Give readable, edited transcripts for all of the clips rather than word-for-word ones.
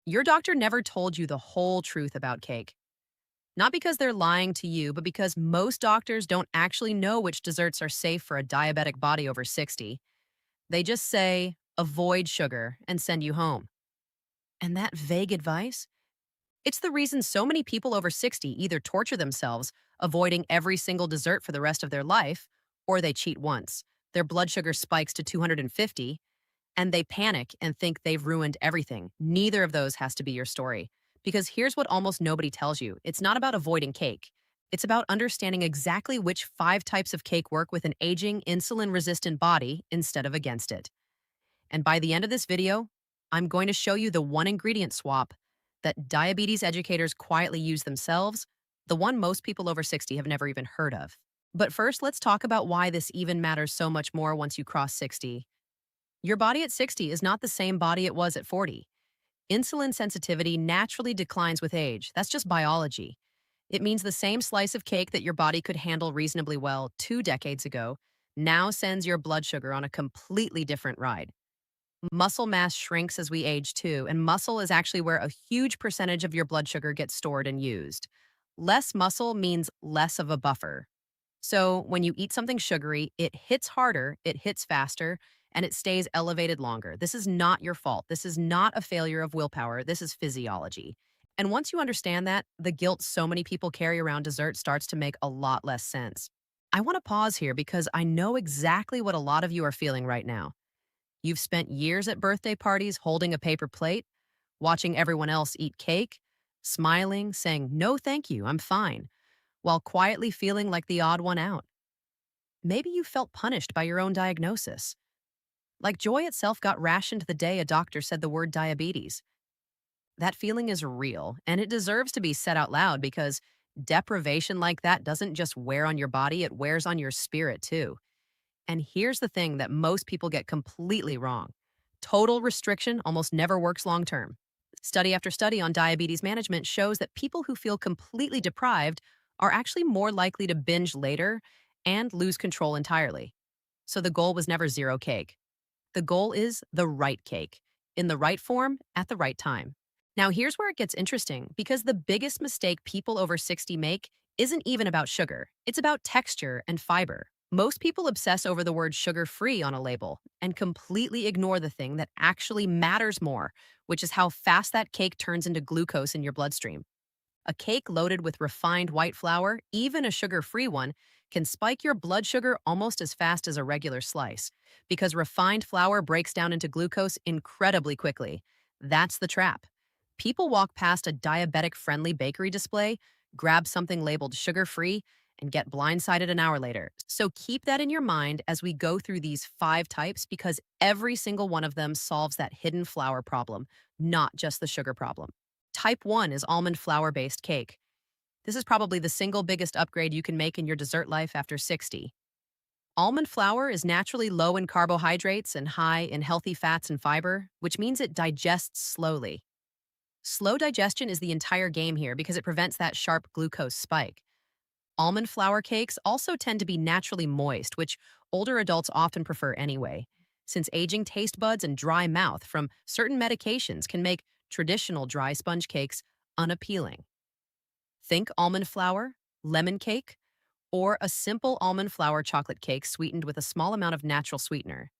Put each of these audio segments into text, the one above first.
Your doctor never told you the whole truth about cake. Not because they're lying to you, but because most doctors don't actually know which desserts are safe for a diabetic body over 60. They just say, avoid sugar and send you home. And that vague advice? It's the reason so many people over 60 either torture themselves, avoiding every single dessert for the rest of their life, or they cheat once. Their blood sugar spikes to 250, and they panic and think they've ruined everything. Neither of those has to be your story. Because here's what almost nobody tells you: it's not about avoiding cake. It's about understanding exactly which 5 types of cake work with an aging, insulin resistant body instead of against it. And by the end of this video, I'm going to show you the one ingredient swap that diabetes educators quietly use themselves, the one most people over 60 have never even heard of. But first, let's talk about why this even matters so much more once you cross 60. Your body at 60 is not the same body it was at 40. Insulin sensitivity naturally declines with age. That's just biology. It means the same slice of cake that your body could handle reasonably well 2 decades ago now sends your blood sugar on a completely different ride. Muscle mass shrinks as we age too, and muscle is actually where a huge percentage of your blood sugar gets stored and used. Less muscle means less of a buffer. So when you eat something sugary, it hits harder, it hits faster, and it stays elevated longer. This is not your fault. This is not a failure of willpower. This is physiology. And once you understand that, the guilt so many people carry around dessert starts to make a lot less sense. I want to pause here because I know exactly what a lot of you are feeling right now. You've spent years at birthday parties holding a paper plate, watching everyone else eat cake, smiling, saying, "No, thank you, I'm fine," while quietly feeling like the odd one out. Maybe you felt punished by your own diagnosis. Like joy itself got rationed the day a doctor said the word diabetes. That feeling is real, and it deserves to be said out loud because deprivation like that doesn't just wear on your body, it wears on your spirit too. And here's the thing that most people get completely wrong: total restriction almost never works long term. Study after study on diabetes management shows that people who feel completely deprived are actually more likely to binge later and lose control entirely. So the goal was never zero cake. The goal is the right cake, in the right form, at the right time. Now, here's where it gets interesting because the biggest mistake people over 60 make isn't even about sugar, it's about texture and fiber. Most people obsess over the word sugar free on a label and completely ignore the thing that actually matters more, which is how fast that cake turns into glucose in your bloodstream. A cake loaded with refined white flour, even a sugar-free one, can spike your blood sugar almost as fast as a regular slice because refined flour breaks down into glucose incredibly quickly. That's the trap. People walk past a diabetic-friendly bakery display, grab something labeled sugar-free, and get blindsided an hour later. So keep that in your mind as we go through these 5 types because every single one of them solves that hidden flour problem, not just the sugar problem. Type 1 is almond flour-based cake. This is probably the single biggest upgrade you can make in your dessert life after 60. Almond flour is naturally low in carbohydrates and high in healthy fats and fiber, which means it digests slowly. Slow digestion is the entire game here because it prevents that sharp glucose spike. Almond flour cakes also tend to be naturally moist, which older adults often prefer anyway, since aging taste buds and dry mouth from certain medications can make traditional dry sponge cakes unappealing. Think almond flour, lemon cake, or a simple almond flour chocolate cake sweetened with a small amount of natural sweetener.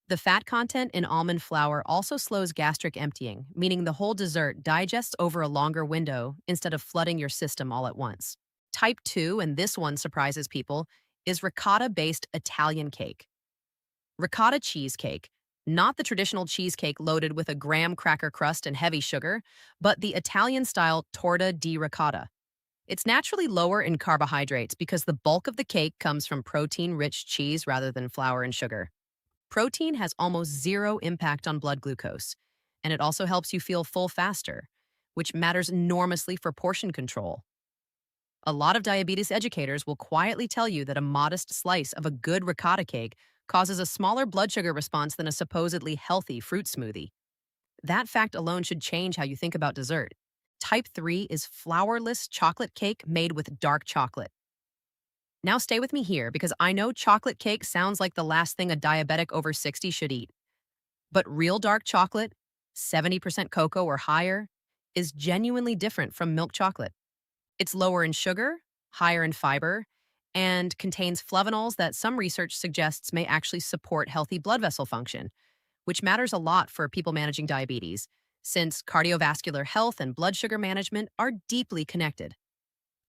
The fat content in almond flour also slows gastric emptying, meaning the whole dessert digests over a longer window instead of flooding your system all at once. Type 2, and this one surprises people, is ricotta-based Italian cake. Ricotta cheesecake, not the traditional cheesecake loaded with a graham cracker crust and heavy sugar, but the Italian-style torta di ricotta. It's naturally lower in carbohydrates because the bulk of the cake comes from protein-rich cheese rather than flour and sugar. Protein has almost zero impact on blood glucose, and it also helps you feel full faster, which matters enormously for portion control. A lot of diabetes educators will quietly tell you that a modest slice of a good ricotta cake causes a smaller blood sugar response than a supposedly healthy fruit smoothie. That fact alone should change how you think about dessert. Type 3 is flourless chocolate cake made with dark chocolate. Now stay with me here because I know chocolate cake sounds like the last thing a diabetic over 60 should eat. But real dark chocolate, 70% cocoa or higher, is genuinely different from milk chocolate. It's lower in sugar, higher in fiber, and contains flavonols that some research suggests may actually support healthy blood vessel function, which matters a lot for people managing diabetes, since cardiovascular health and blood sugar management are deeply connected.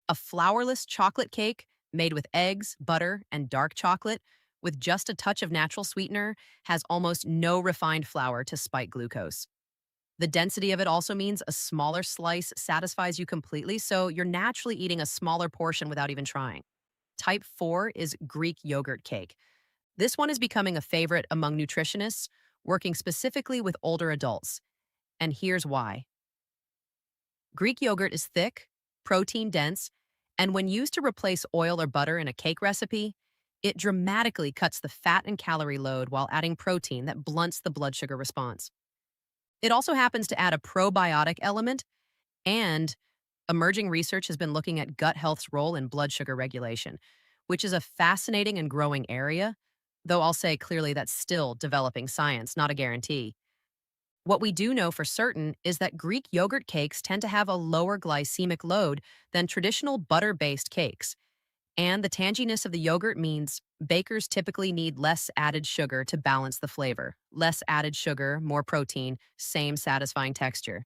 A flourless chocolate cake made with eggs, butter, and dark chocolate with just a touch of natural sweetener has almost no refined flour to spike glucose. The density of it also means a smaller slice satisfies you completely, so you're naturally eating a smaller portion without even trying. Type 4 is Greek yogurt cake. This one is becoming a favorite among nutritionists working specifically with older adults. And here's why. Greek yogurt is thick, protein dense, and when used to replace oil or butter in a cake recipe, it dramatically cuts the fat and calorie load while adding protein that blunts the blood sugar response. It also happens to add a probiotic element, and emerging research has been looking at gut health's role in blood sugar regulation, which is a fascinating and growing area, though I'll say clearly that's still developing science, not a guarantee. What we do know for certain is that Greek yogurt cakes tend to have a lower glycemic load than traditional butter-based cakes, and the tanginess of the yogurt means bakers typically need less added sugar to balance the flavor. Less added sugar, more protein, same satisfying texture.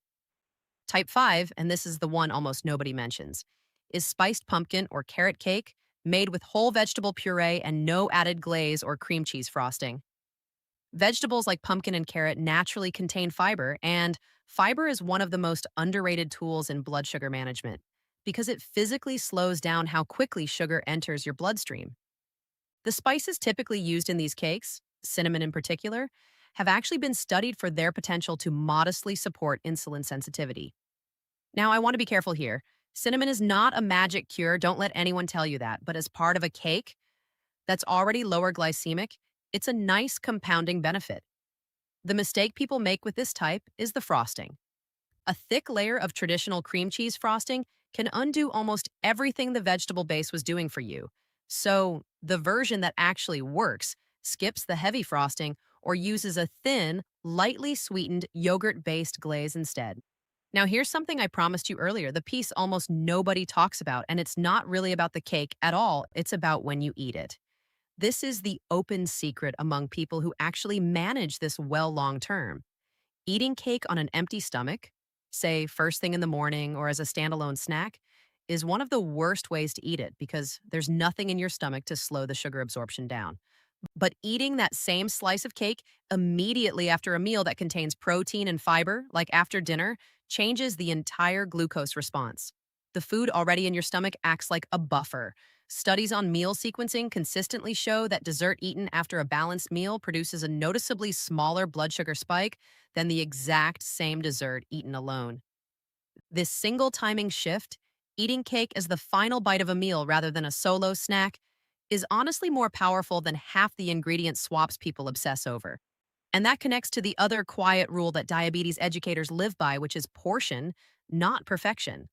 Type 5, and this is the one almost nobody mentions, is spiced pumpkin or carrot cake made with whole vegetable puree and no added glaze or cream cheese frosting. Vegetables like pumpkin and carrot naturally contain fiber, and fiber is one of the most underrated tools in blood sugar management because it physically slows down how quickly sugar enters your bloodstream. The spices typically used in these cakes, cinnamon in particular, have actually been studied for their potential to modestly support insulin sensitivity. Now, I want to be careful here. Cinnamon is not a magic cure, don't let anyone tell you that, but as part of a cake that's already lower glycemic, it's a nice compounding benefit. The mistake people make with this type is the frosting. A thick layer of traditional cream cheese frosting can undo almost everything the vegetable base was doing for you. So, the version that actually works skips the heavy frosting or uses a thin, lightly sweetened yogurt-based glaze instead. Now, here's something I promised you earlier, the piece almost nobody talks about, and it's not really about the cake at all, it's about when you eat it. This is the open secret among people who actually manage this well long term. Eating cake on an empty stomach, say first thing in the morning or as a standalone snack, is one of the worst ways to eat it because there's nothing in your stomach to slow the sugar absorption down. But eating that same slice of cake immediately after a meal that contains protein and fiber, like after dinner, changes the entire glucose response. The food already in your stomach acts like a buffer. Studies on meal sequencing consistently show that dessert eaten after a balanced meal produces a noticeably smaller blood sugar spike than the exact same dessert eaten alone. This single timing shift, eating cake as the final bite of a meal rather than a solo snack, is honestly more powerful than half the ingredient swaps people obsess over. And that connects to the other quiet rule that diabetes educators live by, which is portion, not perfection.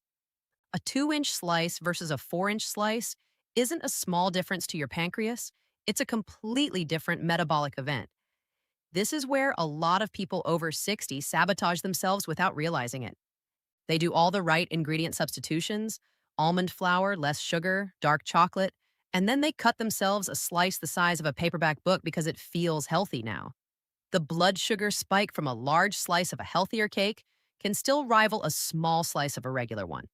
A 2-inch slice versus a 4-inch slice isn't a small difference to your pancreas, it's a completely different metabolic event. This is where a lot of people over 60 sabotage themselves without realizing it. They do all the right ingredient substitutions, almond flour, less sugar, dark chocolate, and then they cut themselves a slice the size of a paperback book because it feels healthy now. The blood sugar spike from a large slice of a healthier cake can still rival a small slice of a regular one.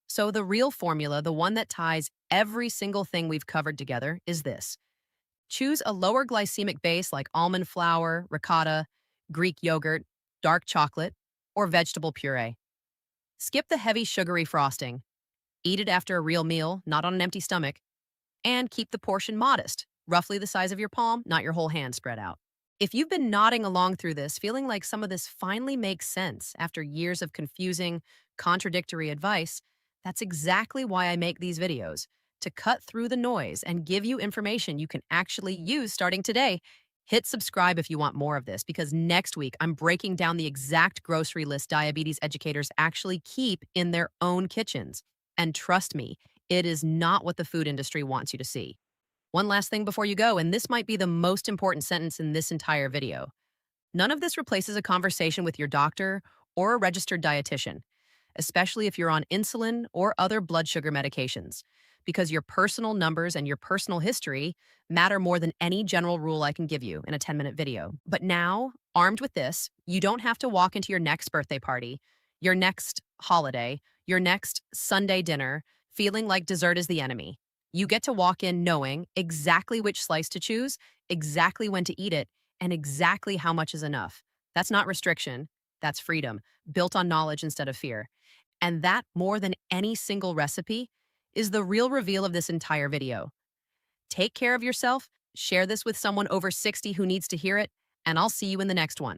So the real formula, the one that ties every single thing we've covered together, is this. Choose a lower glycemic base like almond flour, ricotta, Greek yogurt, dark chocolate, or vegetable puree. Skip the heavy sugary frosting. Eat it after a real meal, not on an empty stomach. And keep the portion modest, roughly the size of your palm, not your whole hand spread out. If you've been nodding along through this, feeling like some of this finally makes sense after years of confusing, contradictory advice, that's exactly why I make these videos, to cut through the noise and give you information you can actually use starting today. Hit subscribe if you want more of this, because next week I'm breaking down the exact grocery list diabetes educators actually keep in their own kitchens. And trust me, it is not what the food industry wants you to see. One last thing before you go, and this might be the most important sentence in this entire video. None of this replaces a conversation with your doctor or a registered dietitian. especially if you're on insulin or other blood sugar medications, because your personal numbers and your personal history matter more than any general rule I can give you in a 10-minute video. But now, armed with this, you don't have to walk into your next birthday party, your next holiday, your next Sunday dinner, feeling like dessert is the enemy. You get to walk in knowing exactly which slice to choose, exactly when to eat it, and exactly how much is enough. That's not restriction, that's freedom, built on knowledge instead of fear. And that, more than any single recipe, is the real reveal of this entire video. Take care of yourself, share this with someone over 60 who needs to hear it, and I'll see you in the next one.